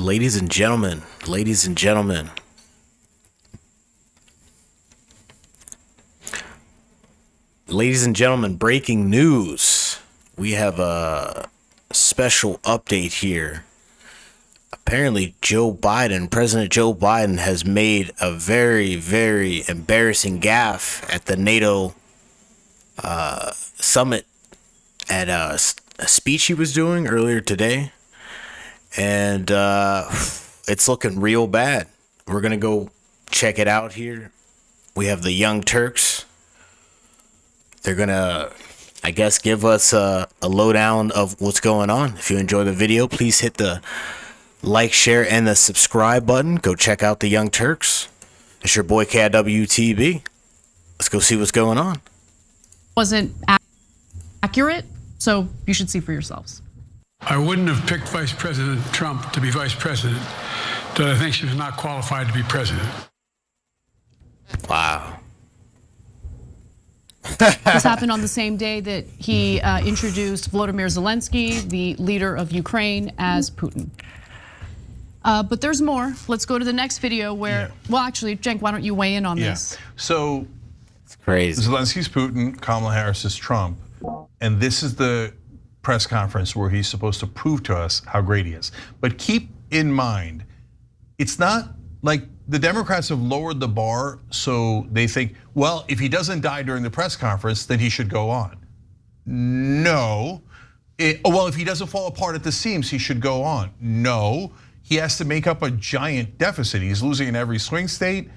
Ladies and gentlemen, ladies and gentlemen, ladies and gentlemen, breaking news. We have a special update here. Apparently, President Joe Biden has made a very, very embarrassing gaffe at the NATO summit at a speech he was doing earlier today. And it's looking real bad. We're going to go check it out here. We have the Young Turks. They're going to, I guess, give us a lowdown of what's going on. If you enjoy the video, please hit the like, share, and the subscribe button. Go check out the Young Turks. It's your boy KWTB. Let's go see what's going on. Wasn't accurate, so you should see for yourselves. I wouldn't have picked Vice President Trump to be vice president, but I think she was not qualified to be president. Wow. This happened on the same day that he introduced Volodymyr Zelensky, the leader of Ukraine, as Putin. But there's more. Let's go to the next video where, well, actually, Cenk, why don't you weigh in on this? So It's crazy. Zelensky's Putin, Kamala Harris is Trump, and this is the press conference where he's supposed to prove to us how great he is. But keep in mind, it's not like the Democrats have lowered the bar so they think, well, if he doesn't die during the press conference, then he should go on. No. Well, if he doesn't fall apart at the seams, he should go on. No. He has to make up a giant deficit. He's losing in every swing state.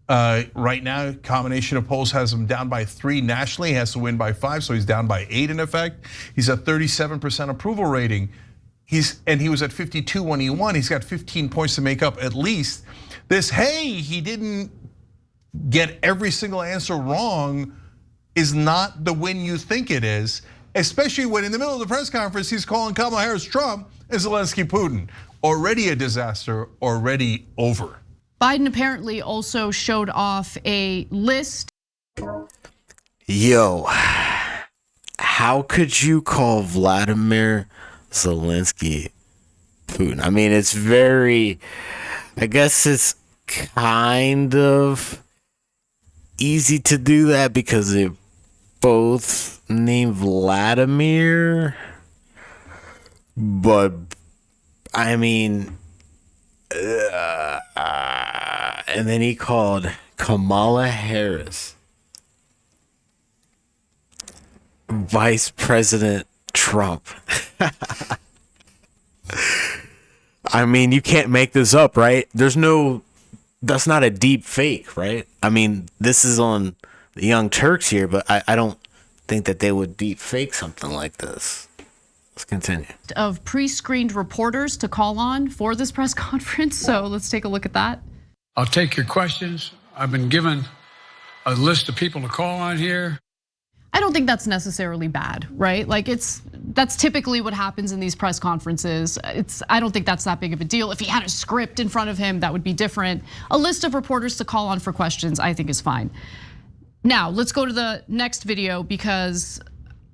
Right now, combination of polls has him down by 3 nationally. He has to win by 5, so he's down by 8 in effect. He's at 37% approval rating. And he was at 52 when he won. He's got 15 points to make up at least. This, hey, he didn't get every single answer wrong, is not the win you think it is. Especially when in the middle of the press conference, he's calling Kamala Harris Trump and Zelensky Putin. Already a disaster, already over. Biden apparently also showed off a list. Yo, how could you call Vladimir Zelensky Putin? I mean, it's very, I guess it's kind of easy to do that because they both named Vladimir. But, I mean, and then he called Kamala Harris Vice President Trump. I mean, you can't make this up, right? That's not a deep fake, right? I mean, this is on the Young Turks here, but I don't think that they would deep fake something like this. Let's continue. Of pre-screened reporters to call on for this press conference. So let's take a look at that. I'll take your questions. I've been given a list of people to call on here. I don't think that's necessarily bad, right? Like that's typically what happens in these press conferences. I don't think that's that big of a deal. If he had a script in front of him, that would be different. A list of reporters to call on for questions, I think is fine. Now, let's go to the next video because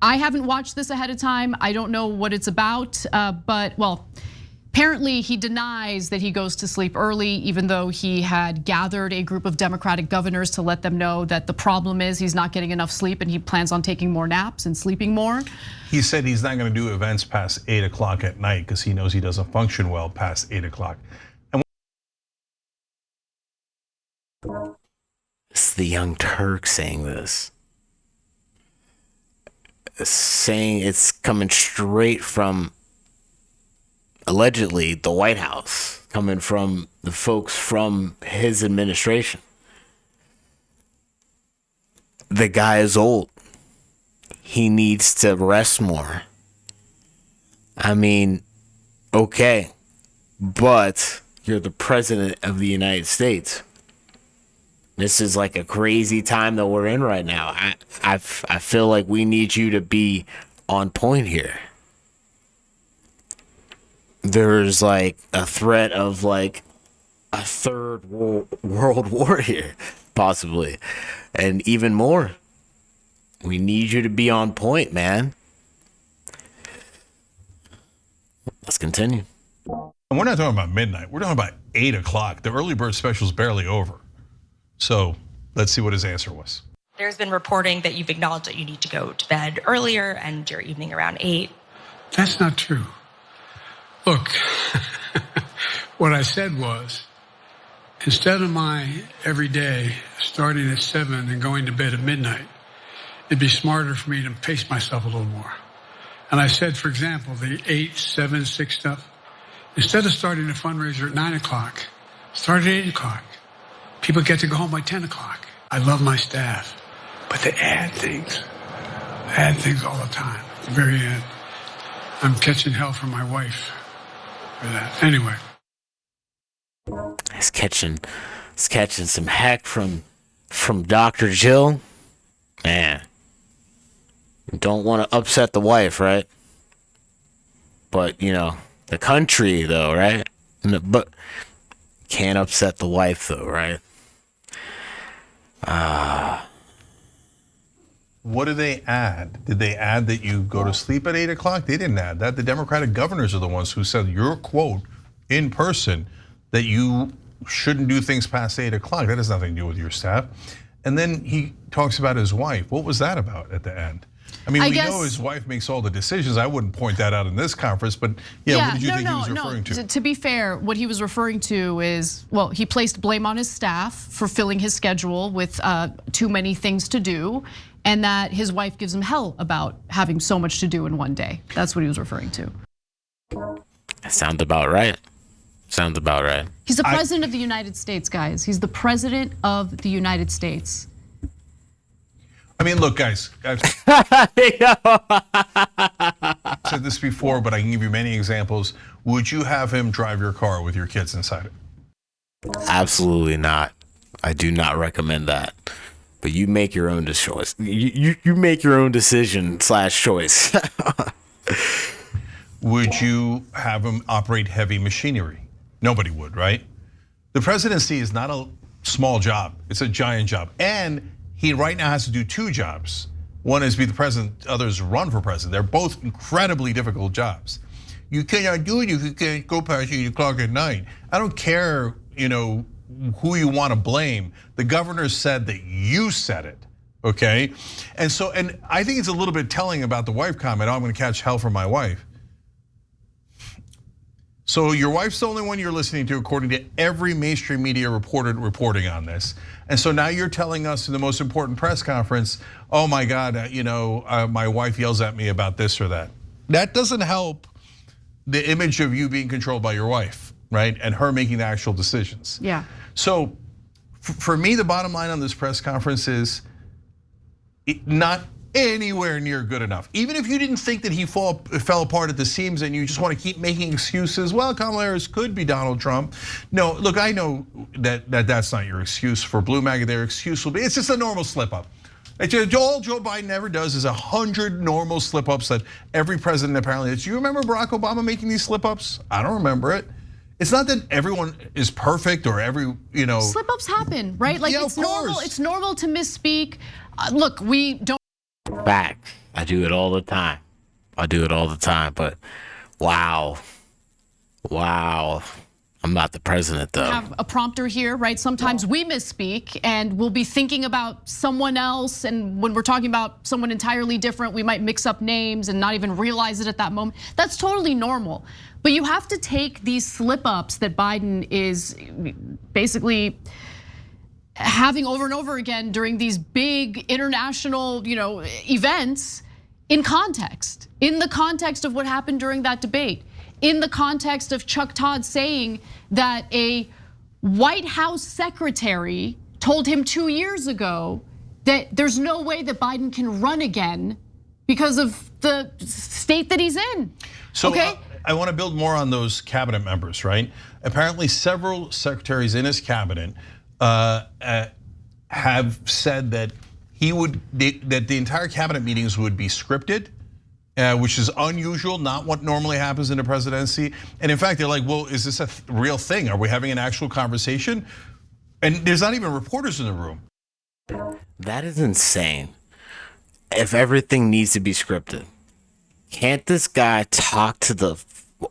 I haven't watched this ahead of time. I don't know what it's about, but well, apparently he denies that he goes to sleep early, even though he had gathered a group of Democratic governors to let them know that the problem is he's not getting enough sleep and he plans on taking more naps and sleeping more. He said he's not going to do events past 8 o'clock at night because he knows he doesn't function well past 8 o'clock. It's the Young Turk saying this. Saying it's coming straight from, allegedly, the White House, coming from the folks from his administration. The guy is old. He needs to rest more. I mean, okay, but you're the president of the United States. This is like a crazy time that we're in right now. I feel like we need you to be on point here. There's like a threat of like a third world war here, possibly, and even more. We need you to be on point, man. Let's continue. And we're not talking about midnight. We're talking about 8 o'clock. The early bird special is barely over. So let's see what his answer was. There's been reporting that you've acknowledged that you need to go to bed earlier and your evening around 8. That's not true. Look, what I said was, instead of my every day starting at 7 and going to bed at midnight, it'd be smarter for me to pace myself a little more. And I said, for example, the 8, 7, 6 stuff, instead of starting a fundraiser at 9 o'clock, start at 8 o'clock. People get to go home by 10 o'clock. I love my staff, but they add things all the time. At the very end, I'm catching hell from my wife for that. Anyway. He's catching some heck from Dr. Jill. Man, you don't want to upset the wife, right? But the country, though, right? But can't upset the wife, though, right? What do they add? Did they add that you go to sleep at 8 o'clock? They didn't add that. The Democratic governors are the ones who said your quote in person that you shouldn't do things past 8 o'clock. That has nothing to do with your staff. And then he talks about his wife. What was that about at the end? I mean, we know his wife makes all the decisions. I wouldn't point that out in this conference, but what did you think he was referring to? To be fair, what he was referring to is, well, he placed blame on his staff for filling his schedule with too many things to do, and that his wife gives him hell about having so much to do in one day. That's what he was referring to. That sounds about right. He's the president of the United States, guys. He's the president of the United States. I mean, look, guys, I've said this before, but I can give you many examples. Would you have him drive your car with your kids inside it? Absolutely not. I do not recommend that. But you make your own choice. You make your own decision / choice. Would you have him operate heavy machinery? Nobody would, right? The presidency is not a small job. It's a giant job. And he right now has to do 2 jobs. One is be the president, others run for president. They're both incredibly difficult jobs. You cannot do it if you can't go past 8 o'clock at night. I don't care, who you want to blame. The governor said that you said it, okay? And I think it's a little bit telling about the wife comment, I'm gonna catch hell from my wife. So your wife's the only one you're listening to according to every mainstream media reporting on this. And so now you're telling us in the most important press conference, oh my God, my wife yells at me about this or that. That doesn't help the image of you being controlled by your wife, right? And her making the actual decisions. Yeah. So for me, the bottom line on this press conference is not anywhere near good enough. Even if you didn't think that he fell apart at the seams and you just want to keep making excuses, well, Kamala Harris could be Donald Trump. No, look, I know that's not your excuse for Blue MAGA. Their excuse will be, it's just a normal slip up. All Joe Biden ever does is 100 normal slip ups that every president apparently does. Do you remember Barack Obama making these slip ups? I don't remember it. It's not that everyone is perfect or Slip ups happen, right? Like it's normal. It's normal to misspeak. Look, we don't. Facts. I do it all the time. But wow. I'm not the president, though. Have a prompter here, right? Sometimes we misspeak and we'll be thinking about someone else. And when we're talking about someone entirely different, we might mix up names and not even realize it at that moment. That's totally normal. But you have to take these slip ups that Biden is basically having over and over again during these big international, events in context, in the context of what happened during that debate, in the context of Chuck Todd saying that a White House secretary told him 2 years ago that there's no way that Biden can run again because of the state that he's in. So okay? I want to build more on those cabinet members, right? Apparently several secretaries in his cabinet have said that that the entire cabinet meetings would be scripted, which is unusual, not what normally happens in a presidency. And in fact, they're like, well, is this a real thing? Are we having an actual conversation? And there's not even reporters in the room. That is insane. If everything needs to be scripted, can't this guy talk to the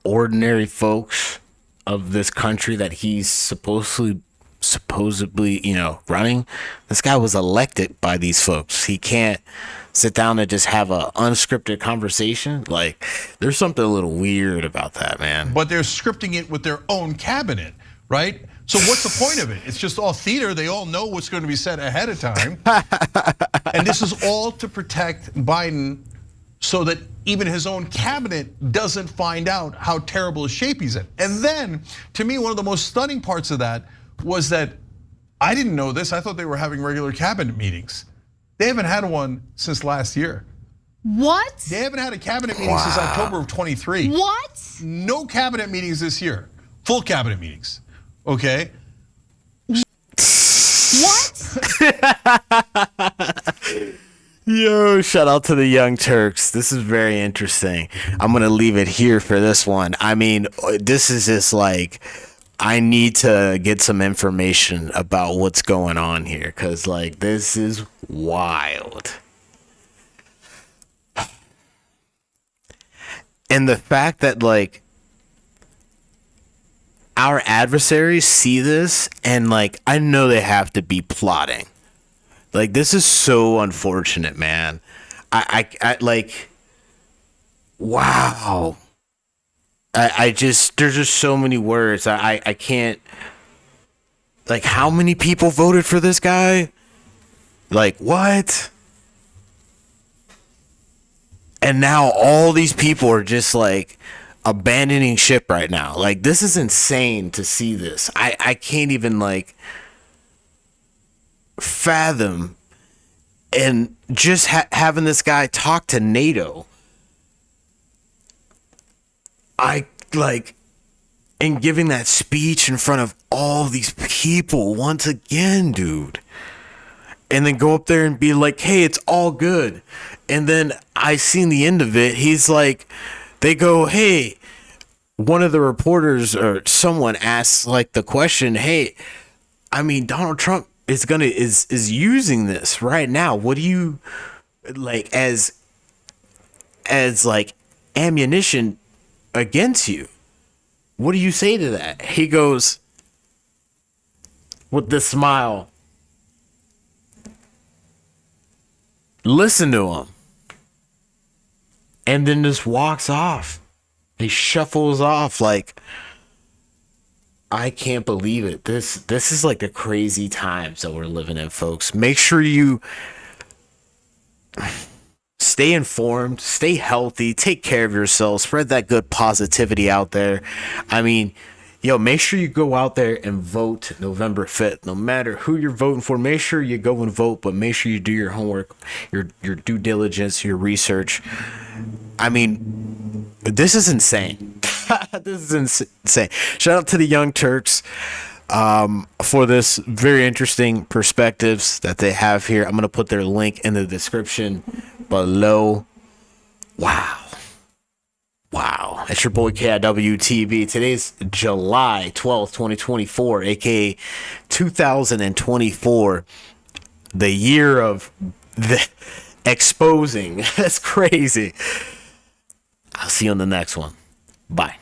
ordinary folks of this country that he's supposedly, running. This guy was elected by these folks. He can't sit down and just have a unscripted conversation. Like, there's something a little weird about that, man. But they're scripting it with their own cabinet, right? So what's the point of it? It's just all theater. They all know what's going to be said ahead of time. And this is all to protect Biden so that even his own cabinet doesn't find out how terrible a shape he's in. And then, to me, one of the most stunning parts of that was that I didn't know this. I thought they were having regular cabinet meetings. They haven't had one since last year. What? They haven't had a cabinet meeting since October of 23. What? No cabinet meetings this year. Full cabinet meetings. Okay. What? Yo, shout out to the Young Turks. This is very interesting. I'm going to leave it here for this one. I mean, this is just like, I need to get some information about what's going on here, because like, this is wild. And the fact that like our adversaries see this and like, I know they have to be plotting. Like, this is so unfortunate, man. I like, wow. I just, there's just so many words. I can't, like, how many people voted for this guy? Like, what? And now all these people are just like abandoning ship right now. Like, this is insane to see this. I can't even like fathom. And just having this guy talk to NATO, I like, and giving that speech in front of all these people once again, dude. And then go up there and be like, hey, it's all good. And then I seen the end of it. He's like, they go, hey, one of the reporters or someone asks like the question, hey, I mean, Donald Trump is using this right now. What do you like as like ammunition against you? What do you say to that? He goes with this smile, listen to him, and then just walks off. He shuffles off. Like, I can't believe it. This is like the crazy times that we're living in, folks. Make sure you stay informed, stay healthy, take care of yourself, spread that good positivity out there. I mean, make sure you go out there and vote November 5th. No matter who you're voting for, make sure you go and vote, but make sure you do your homework, your due diligence, your research. I mean, this is insane. This is insane. Shout out to the Young Turks for this very interesting perspectives that they have here. I'm going to put their link in the description below. Wow. It's your boy KIW TV. Today's July 12th, 2024, aka 2024, the year of the exposing. That's crazy. I'll see you on the next one. Bye.